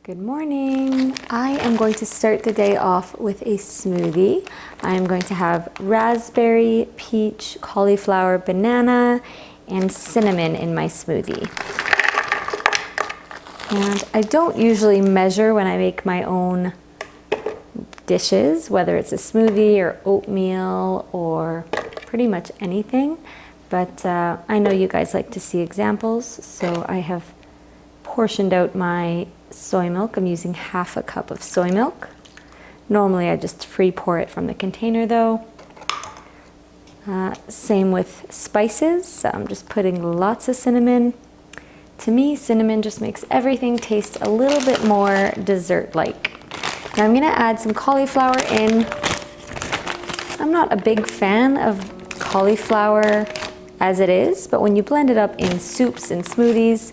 Good morning. I am going to start the day off with a smoothie. I am going to have raspberry, peach, cauliflower, banana, and cinnamon in my smoothie. And I don't usually measure when I make my own dishes, whether it's a smoothie or oatmeal or pretty much anything. But I know you guys like to see examples, so I have portioned out my soy milk. I'm using half a cup of soy milk. Normally I just free pour it from the container though. Same with spices. So I'm just putting lots of cinnamon. To me, cinnamon just makes everything taste a little bit more dessert-like. Now I'm gonna add some cauliflower in. I'm not a big fan of cauliflower as it is, but when you blend it up in soups and smoothies,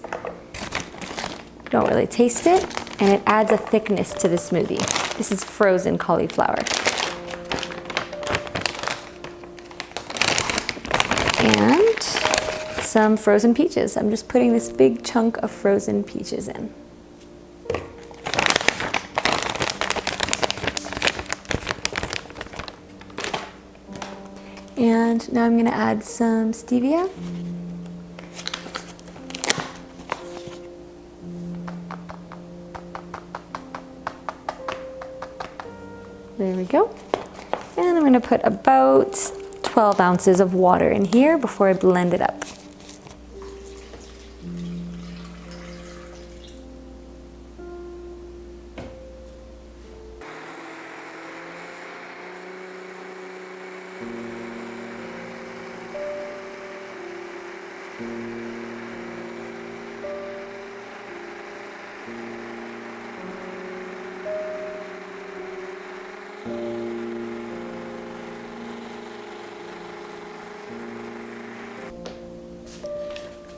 you don't really taste it, and it adds a thickness to the smoothie. This is frozen cauliflower. And some frozen peaches. I'm just putting this big chunk of frozen peaches in. And now I'm gonna add some stevia. There we go. And I'm gonna put about 12 ounces of water in here before I blend it up.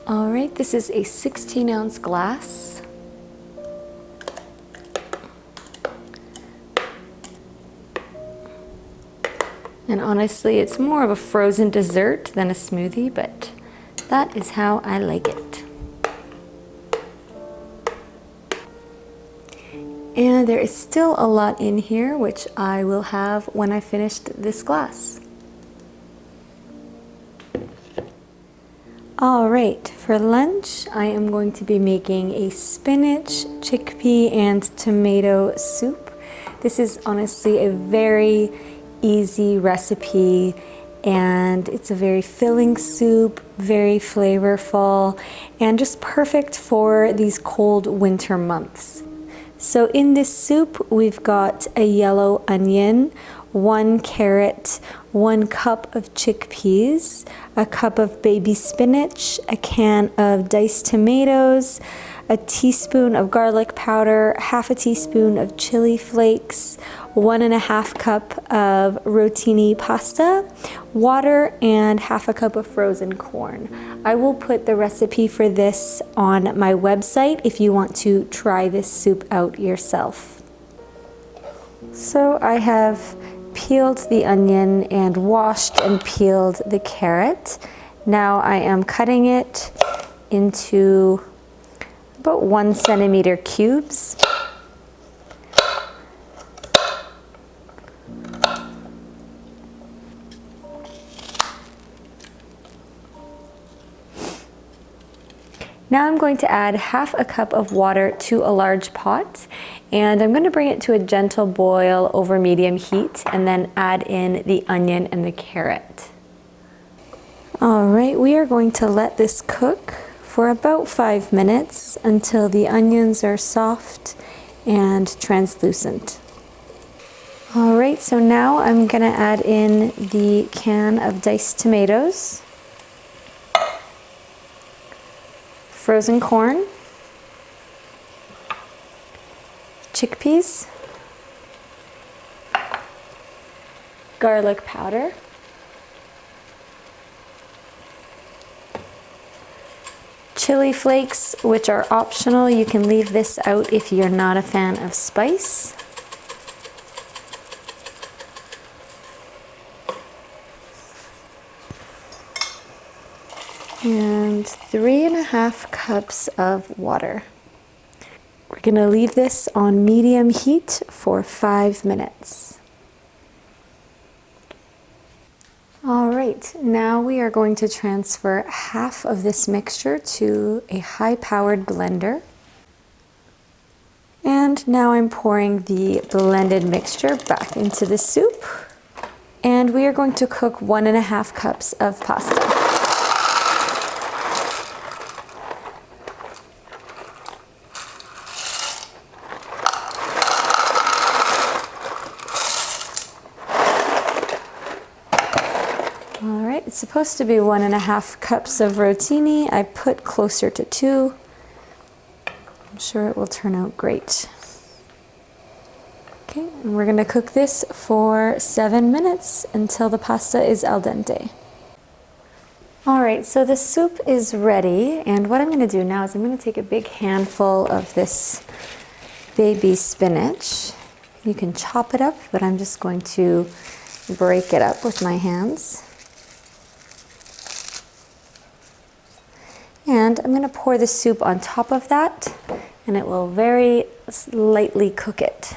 All right, this is a 16-ounce glass. And honestly, it's more of a frozen dessert than a smoothie, but that is how I like it. And there is still a lot in here, which I will have when I finished this glass. All right, for lunch, I am going to be making a spinach, chickpea, and tomato soup. This is honestly a very easy recipe, and it's a very filling soup, very flavorful, and just perfect for these cold winter months. So in this soup, we've got a yellow onion, 1 carrot, 1 cup of chickpeas, a cup of baby spinach, a can of diced tomatoes, a teaspoon of garlic powder, half a teaspoon of chili flakes, 1.5 cup of rotini pasta, water, and half a cup of frozen corn. I will put the recipe for this on my website if you want to try this soup out yourself. So I have peeled the onion and washed and peeled the carrot. Now I am cutting it into about 1 centimeter cubes. Now I'm going to add half a cup of water to a large pot, and I'm going to bring it to a gentle boil over medium heat and then add in the onion and the carrot. All right, we are going to let this cook for about 5 minutes until the onions are soft and translucent. All right, so now I'm going to add in the can of diced tomatoes, frozen corn, chickpeas, garlic powder, chili flakes, which are optional. You can leave this out if you're not a fan of spice. And 3.5 cups of water. We're gonna leave this on medium heat for 5 minutes. All right, now we are going to transfer half of this mixture to a high-powered blender. And now I'm pouring the blended mixture back into the soup. And we are going to cook 1.5 cups of pasta. All right, it's supposed to be 1.5 cups of rotini. I put closer to 2. I'm sure it will turn out great. Okay, and we're gonna cook this for 7 minutes until the pasta is al dente. All right, so the soup is ready, and what I'm gonna do now is I'm gonna take a big handful of this baby spinach. You can chop it up, but I'm just going to break it up with my hands. And I'm gonna pour the soup on top of that, and it will very lightly cook it.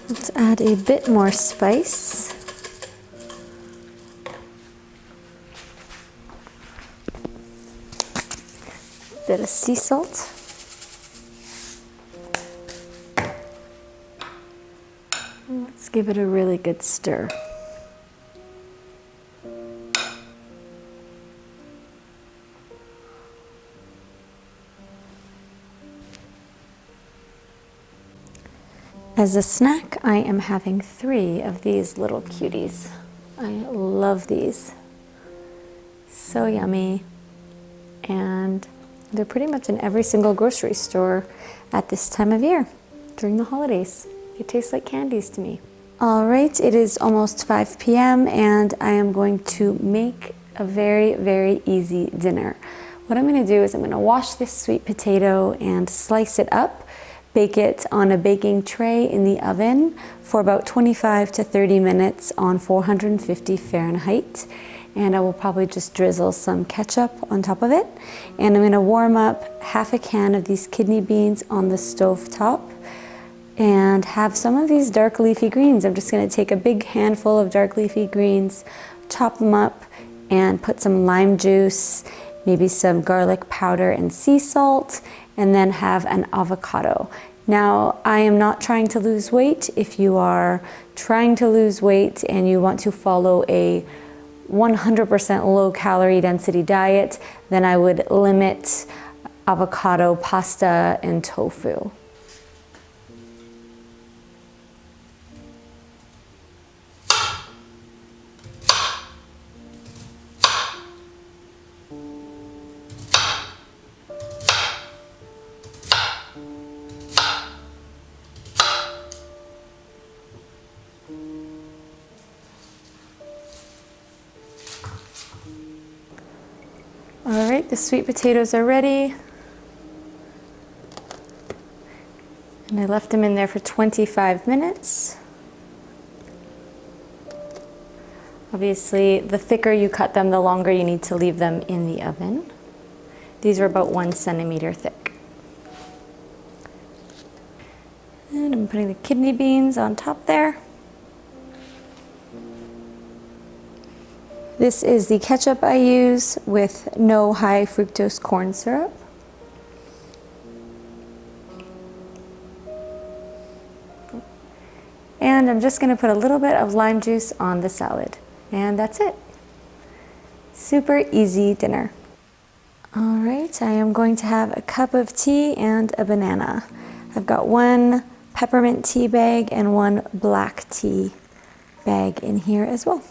Let's add a bit more spice. Bit of sea salt. Let's give it a really good stir. As a snack, I am having 3 of these little cuties. I love these. So yummy. And they're pretty much in every single grocery store at this time of year, during the holidays. They taste like candies to me. All right, it is almost 5 p.m. and I am going to make a very, very easy dinner. What I'm gonna do is I'm gonna wash this sweet potato and slice it up, bake it on a baking tray in the oven for about 25 to 30 minutes on 450 Fahrenheit. And I will probably just drizzle some ketchup on top of it. And I'm gonna warm up half a can of these kidney beans on the stove top and have some of these dark leafy greens. I'm just gonna take a big handful of dark leafy greens, chop them up, and put some lime juice, maybe some garlic powder and sea salt, and then have an avocado. Now, I am not trying to lose weight. If you are trying to lose weight and you want to follow a 100% low calorie density diet, then I would limit avocado, pasta, and tofu. All right, the sweet potatoes are ready. And I left them in there for 25 minutes. Obviously, the thicker you cut them, the longer you need to leave them in the oven. These are about 1 centimeter thick. And I'm putting the kidney beans on top there. This is the ketchup I use with no high fructose corn syrup. And I'm just gonna put a little bit of lime juice on the salad. And that's it. Super easy dinner. All right, I am going to have a cup of tea and a banana. I've got 1 peppermint tea bag and 1 black tea bag in here as well.